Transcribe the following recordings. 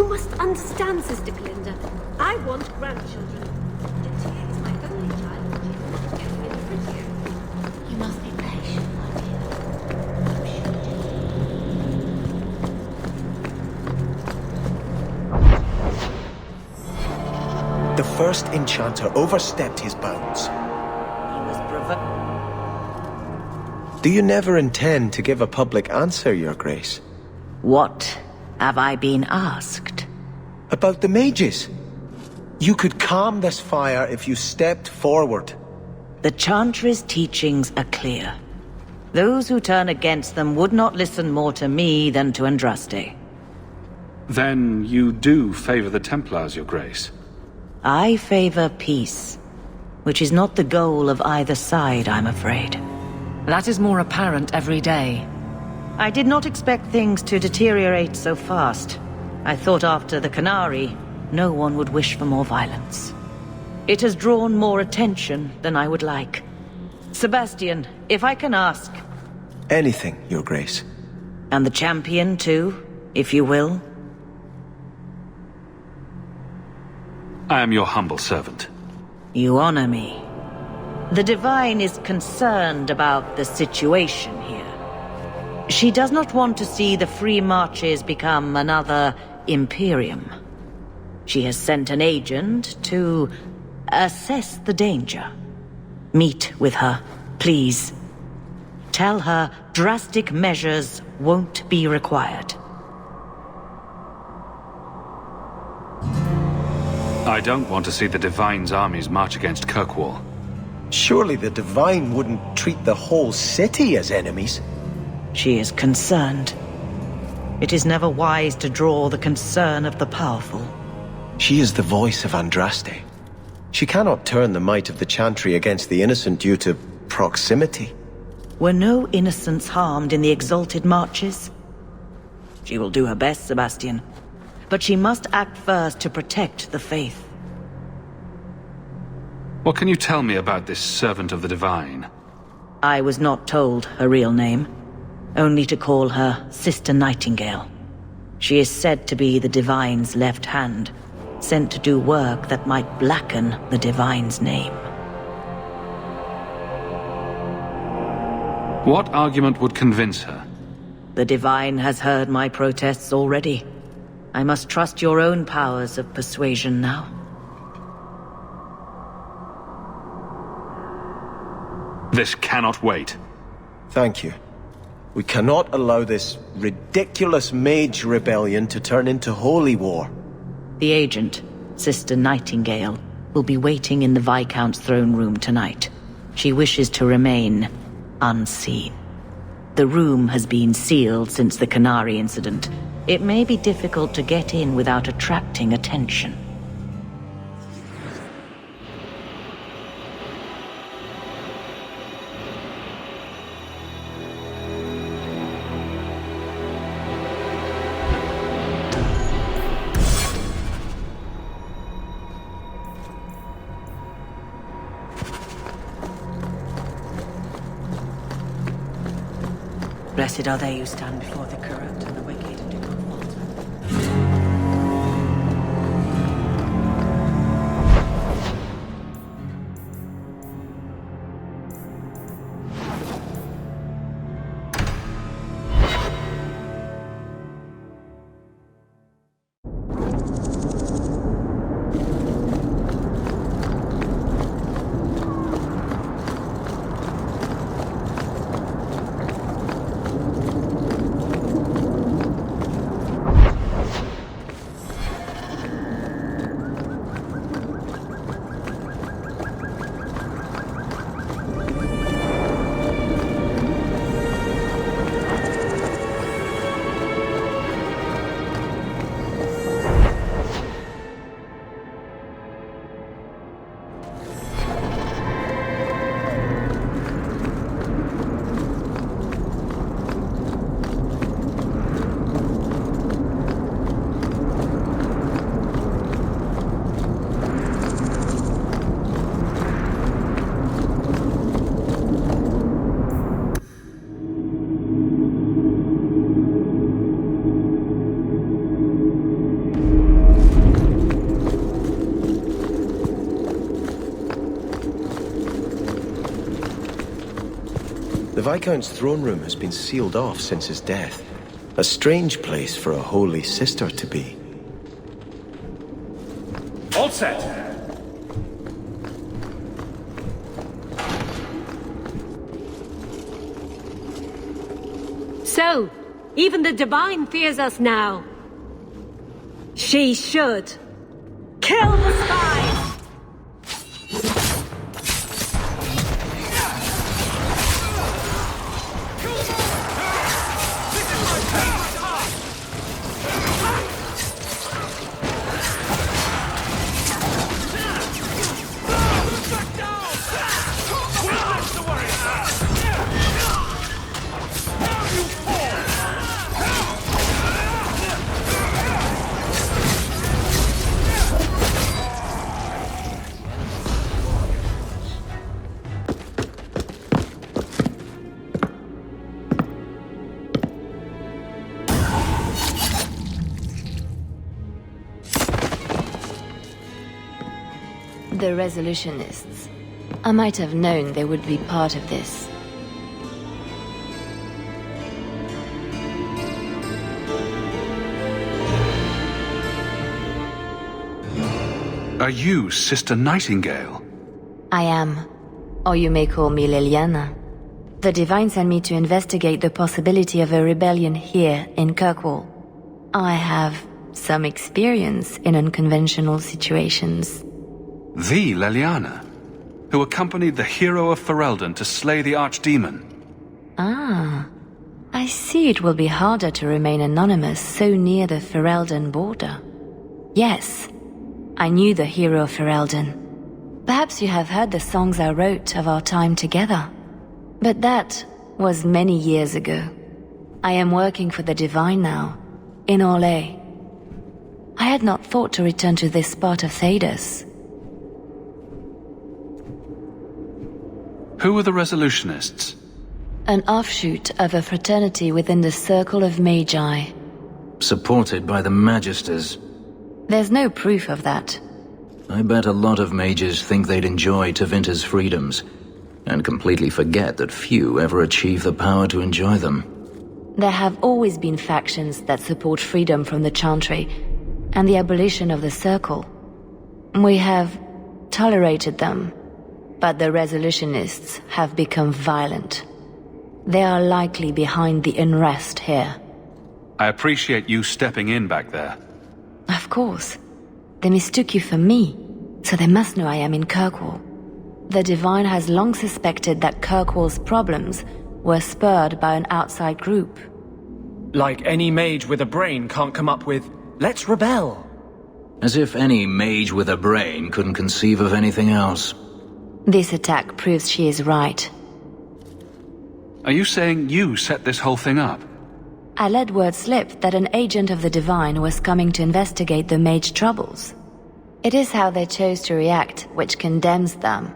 You must understand, Sister Glinda. I want grandchildren. And Tia is my only child, and she's not getting any prettier. You must be patient, my dear. The first enchanter overstepped his bounds. He was provoked. Do you never intend to give a public answer, Your Grace? What have I been asked? About the mages. You could calm this fire if you stepped forward. The Chantry's teachings are clear. Those who turn against them would not listen more to me than to Andraste. Then you do favor the Templars, Your Grace? I favor peace, which is not the goal of either side, I'm afraid. That is more apparent every day. I did not expect things to deteriorate so fast. I thought after the Canary, no one would wish for more violence. It has drawn more attention than I would like. Sebastian, if I can ask... Anything, Your Grace. And the champion, too, if you will? I am your humble servant. You honor me. The Divine is concerned about the situation here. She does not want to see the Free Marches become another Imperium. She has sent an agent to assess the danger. Meet with her, please. Tell her drastic measures won't be required. I don't want to see the Divine's armies march against Kirkwall. Surely the Divine wouldn't treat the whole city as enemies. She is concerned. It is never wise to draw the concern of the powerful. She is the voice of Andraste. She cannot turn the might of the Chantry against the innocent due to proximity. Were no innocents harmed in the exalted marches? She will do her best, Sebastian. But she must act first to protect the faith. What can you tell me about this servant of the Divine? I was not told her real name, only to call her Sister Nightingale. She is said to be the Divine's left hand, sent to do work that might blacken the Divine's name. What argument would convince her? The Divine has heard my protests already. I must trust your own powers of persuasion now. This cannot wait. Thank you. We cannot allow this ridiculous mage rebellion to turn into holy war. The agent, Sister Nightingale, will be waiting in the Viscount's throne room tonight. She wishes to remain unseen. The room has been sealed since the Canary incident. It may be difficult to get in without attracting attention. Blessed are they who stand before the corrupt and the wicked and do not falter. Viscount's throne room has been sealed off since his death. A strange place for a holy sister to be. All set. So, even the Divine fears us now. She should. Kill the spies! The Resolutionists. I might have known they would be part of this. Are you Sister Nightingale? I am. Or you may call me Leliana. The Divine sent me to investigate the possibility of a rebellion here in Kirkwall. I have some experience in unconventional situations. The Leliana, who accompanied the hero of Ferelden to slay the archdemon. Ah, I see it will be harder to remain anonymous so near the Ferelden border. Yes, I knew the hero of Ferelden. Perhaps you have heard the songs I wrote of our time together. But that was many years ago. I am working for the Divine now, in Orlais. I had not thought to return to this part of Thedas. Who are the Resolutionists? An offshoot of a fraternity within the Circle of Magi. Supported by the Magisters. There's no proof of that. I bet a lot of mages think they'd enjoy Tevinter's freedoms, and completely forget that few ever achieve the power to enjoy them. There have always been factions that support freedom from the Chantry, and the abolition of the Circle. We have tolerated them, but the Resolutionists have become violent. They are likely behind the unrest here. I appreciate you stepping in back there. Of course. They mistook you for me, so they must know I am in Kirkwall. The Divine has long suspected that Kirkwall's problems were spurred by an outside group. Like any mage with a brain can't come up with, "Let's rebel." As if any mage with a brain couldn't conceive of anything else. This attack proves she is right. Are you saying you set this whole thing up? I let word slip that an agent of the Divine was coming to investigate the mage troubles. It is how they chose to react which condemns them.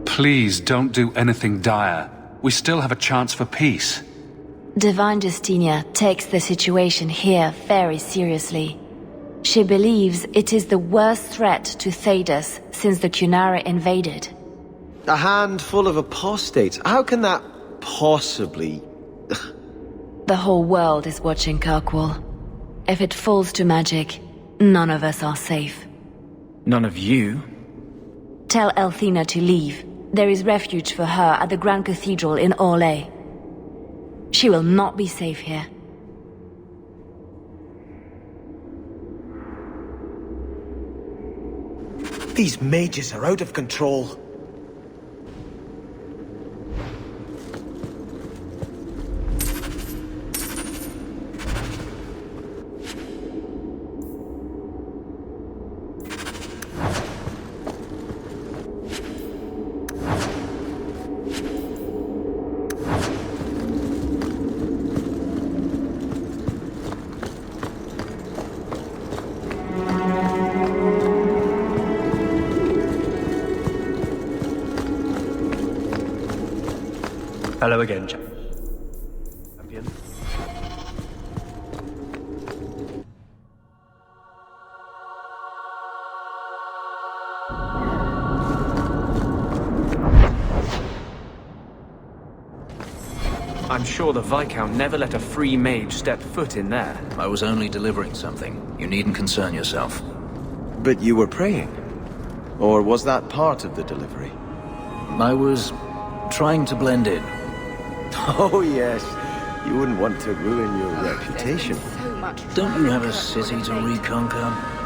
Please don't do anything dire. We still have a chance for peace. Divine Justinia takes the situation here very seriously. She believes it is the worst threat to Thedas since the Cunara invaded. A handful of apostates. How can that possibly... The whole world is watching Kirkwall. If it falls to magic, none of us are safe. None of you? Tell Elthina to leave. There is refuge for her at the Grand Cathedral in Orlais. She will not be safe here. These mages are out of control. Hello again, champion. I'm sure the Viscount never let a free mage step foot in there. I was only delivering something. You needn't concern yourself. But you were praying? Or was that part of the delivery? I was trying to blend in. Oh yes, you wouldn't want to ruin your reputation. So much Don't you have a city to reconquer?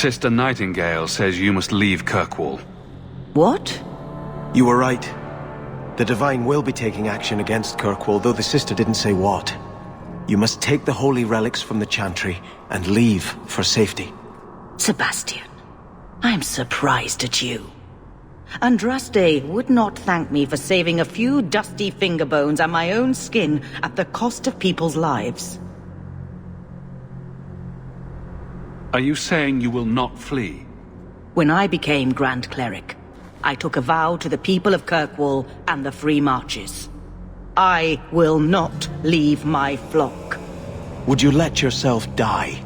Sister Nightingale says you must leave Kirkwall. What? You were right. The Divine will be taking action against Kirkwall, though the sister didn't say what. You must take the holy relics from the Chantry and leave for safety. Sebastian, I'm surprised at you. Andraste would not thank me for saving a few dusty finger bones and my own skin at the cost of people's lives. Are you saying you will not flee? When I became Grand Cleric, I took a vow to the people of Kirkwall and the Free Marches. I will not leave my flock. Would you let yourself die?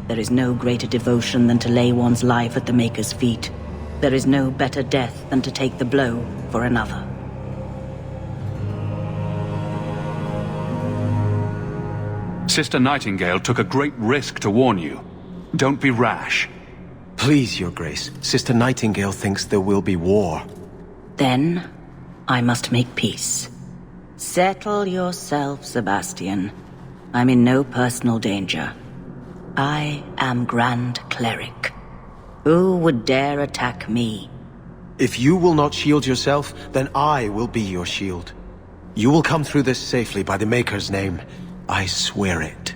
There is no greater devotion than to lay one's life at the Maker's feet. There is no better death than to take the blow for another. Sister Nightingale took a great risk to warn you. Don't be rash. Please, Your Grace. Sister Nightingale thinks there will be war. Then, I must make peace. Settle yourself, Sebastian. I'm in no personal danger. I am Grand Cleric. Who would dare attack me? If you will not shield yourself, then I will be your shield. You will come through this safely by the Maker's name. I swear it.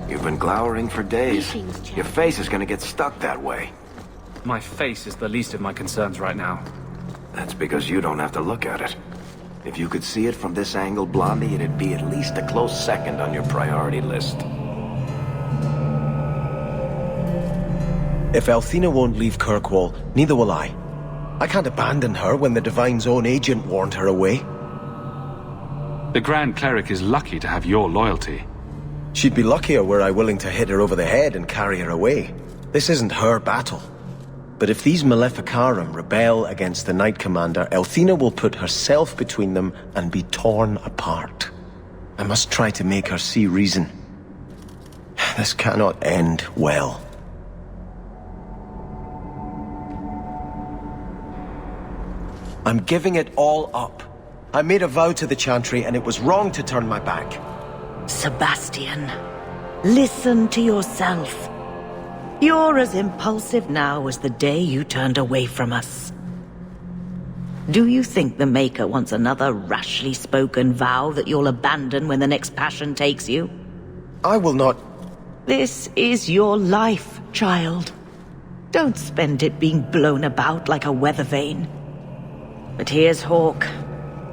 You've been glowering for days. Greetings, Chantry. Your face is gonna get stuck that way. My face is the least of my concerns right now. That's because you don't have to look at it. If you could see it from this angle, Blondie, it'd be at least a close second on your priority list. If Althena won't leave Kirkwall, neither will I. I can't abandon her when the Divine's own agent warned her away. The Grand Cleric is lucky to have your loyalty. She'd be luckier were I willing to hit her over the head and carry her away. This isn't her battle. But if these Maleficarum rebel against the Knight Commander, Althena will put herself between them and be torn apart. I must try to make her see reason. This cannot end well. I'm giving it all up. I made a vow to the Chantry, and it was wrong to turn my back. Sebastian, listen to yourself. You're as impulsive now as the day you turned away from us. Do you think the Maker wants another rashly spoken vow that you'll abandon when the next passion takes you? I will not... This is your life, child. Don't spend it being blown about like a weather vane. But here's Hawk.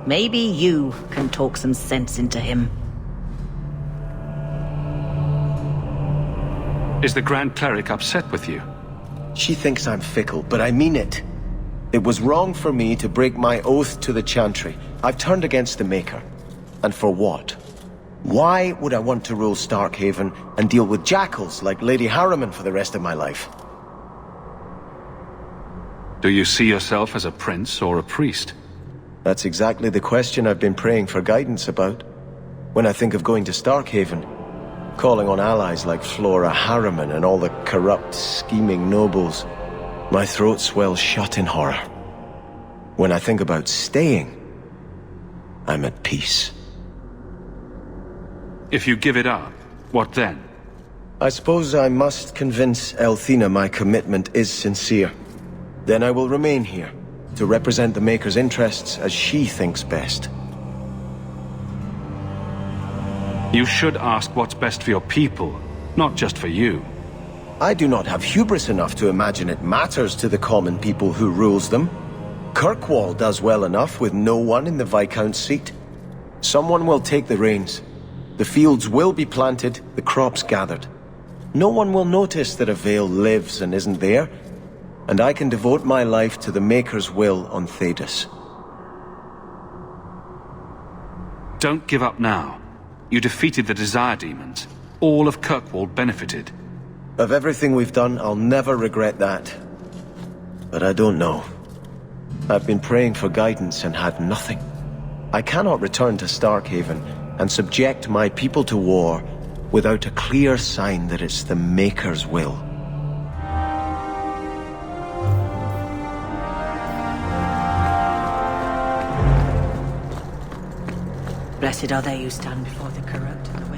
Maybe you can talk some sense into him. Is the Grand Cleric upset with you? She thinks I'm fickle, but I mean it. It was wrong for me to break my oath to the Chantry. I've turned against the Maker. And for what? Why would I want to rule Starkhaven and deal with jackals like Lady Harriman for the rest of my life? Do you see yourself as a prince or a priest? That's exactly the question I've been praying for guidance about. When I think of going to Starkhaven, calling on allies like Flora Harriman and all the corrupt, scheming nobles. My throat swells shut in horror. When I think about staying, I'm at peace. If you give it up, what then? I suppose I must convince Elthina my commitment is sincere. Then I will remain here, to represent the Maker's interests as she thinks best. You should ask what's best for your people, not just for you. I do not have hubris enough to imagine it matters to the common people who rules them. Kirkwall does well enough with no one in the Viscount's seat. Someone will take the reins. The fields will be planted, the crops gathered. No one will notice that a Vale lives and isn't there, and I can devote my life to the Maker's will on Thedas. Don't give up now. You defeated the Desire Demons. All of Kirkwall benefited. Of everything we've done, I'll never regret that. But I don't know. I've been praying for guidance and had nothing. I cannot return to Starkhaven and subject my people to war without a clear sign that it's the Maker's will. Blessed are they who stand before the corrupt.